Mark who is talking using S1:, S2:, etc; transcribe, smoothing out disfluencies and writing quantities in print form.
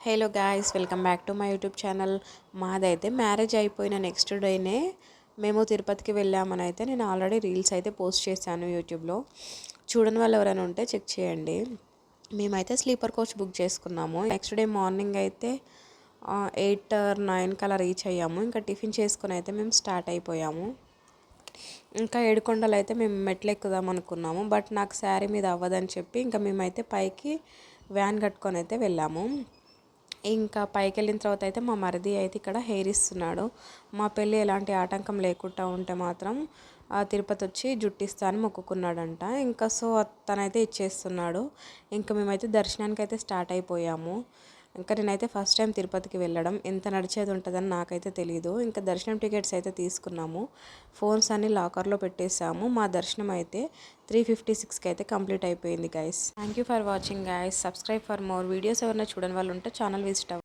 S1: Hello guys, welcome back to my YouTube channel. మాదైతే marriage అయిపోయిన next డేనే మేము తిరుపతికి వెళ్ళామని అయితే నేను ఆల్రెడీ రీల్స్ అయితే పోస్ట్ చేశాను యూట్యూబ్లో. చూడని వాళ్ళు ఎవరైనా ఉంటే చెక్ చేయండి. మేమైతే స్లీపర్ కోచ్ బుక్ చేసుకున్నాము. నెక్స్ట్ డే మార్నింగ్ అయితే 8 or 9 కలా రీచ్ అయ్యాము. ఇంకా టిఫిన్ చేసుకుని అయితే మేము స్టార్ట్ అయిపోయాము. ఇంకా ఏడుకొండలు అయితే మేము మెట్లు ఎక్కుదాం అనుకున్నాము, బట్ నాకు శారీ మీద అవ్వదని చెప్పి ఇంకా మేమైతే పైకి వ్యాన్ కట్టుకొని అయితే వెళ్ళాము. ఇంకా పైకి వెళ్ళిన తర్వాత అయితే మా మరిది అయితే ఇక్కడ హెయిర్ ఇస్తున్నాడు. మా పెళ్ళి ఎలాంటి ఆటంకం లేకుండా ఉంటే మాత్రం తిరుపతి వచ్చి జుట్టిస్తా అని మొక్కుకున్నాడంట. ఇంకా సో తనైతే ఇచ్చేస్తున్నాడు. ఇంకా మేమైతే దర్శనానికి అయితే స్టార్ట్ అయిపోయాము. ఇంకా నేనైతే ఫస్ట్ టైం తిరుపతికి వెళ్ళడం, ఎంత నడిచేది ఉంటుందని నాకైతే తెలియదు. ఇంకా దర్శనం టికెట్స్ అయితే తీసుకున్నాము. ఫోన్స్ అన్ని లాకర్లో పెట్టేసాము. మా దర్శనం అయితే 3:56కి అయితే కంప్లీట్ అయిపోయింది guys. Thank you for watching guys. Subscribe for more videos. ఎవరైనా చూడని వాళ్ళు ఉంటే ఛానల్ విజిట్ అవ్వండి.